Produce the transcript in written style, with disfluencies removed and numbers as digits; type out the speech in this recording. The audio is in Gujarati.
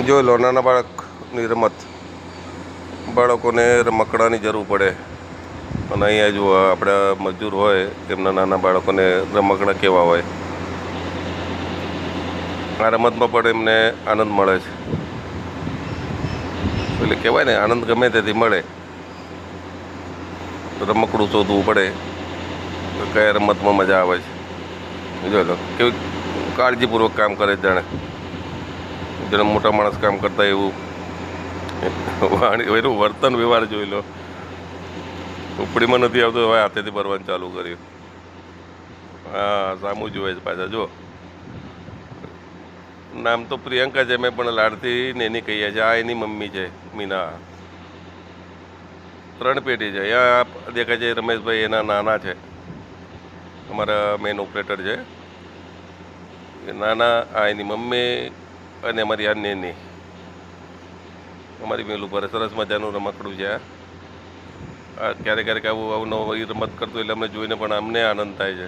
જોઈ લો, નાના બાળકની રમત. બાળકોને રમકડાની જરૂર પડે અને અહીંયા જુઓ આપણા મજૂર હોય તેમના નાના બાળકોને રમકડા કેવા હોય. આ રમતમાં પણ એમને આનંદ મળે છે. એટલે કહેવાય ને, આનંદ ગમે તેથી મળે. રમકડું શોધવું પડે તો કયા રમતમાં મજા આવે છે. જોઈ લો કેવી કાળજીપૂર્વક કામ કરે, જેને મોટા માણસ કામ કરતા એવું એનું વર્તન વ્યવહાર જોઈ લો. ઉપડીમાં નથી આવતો, હવે હાથેથી ભરવાનું ચાલુ કર્યું. હા, સામું જોવે છે પાછા. જો નામ તો પ્રિયંકા છે, મેં પણ લાડથી નેની કહીએ છે. આ એની મમ્મી છે, મીના. 3 પેટી છે. અહીંયા દેખાય છે રમેશભાઈ, એના નાના છે, અમારા મેન ઓપરેટર છે એ નાના. આ એની મમ્મી અને અમારી આ નેની, અમારી મેલ ઉપર. સરસ મજાનું રમકડું છે આ. ક્યારેક ક્યારેક આવું નવી રમત કરતું એટલે અમને જોઈને પણ અમને આનંદ થાય છે.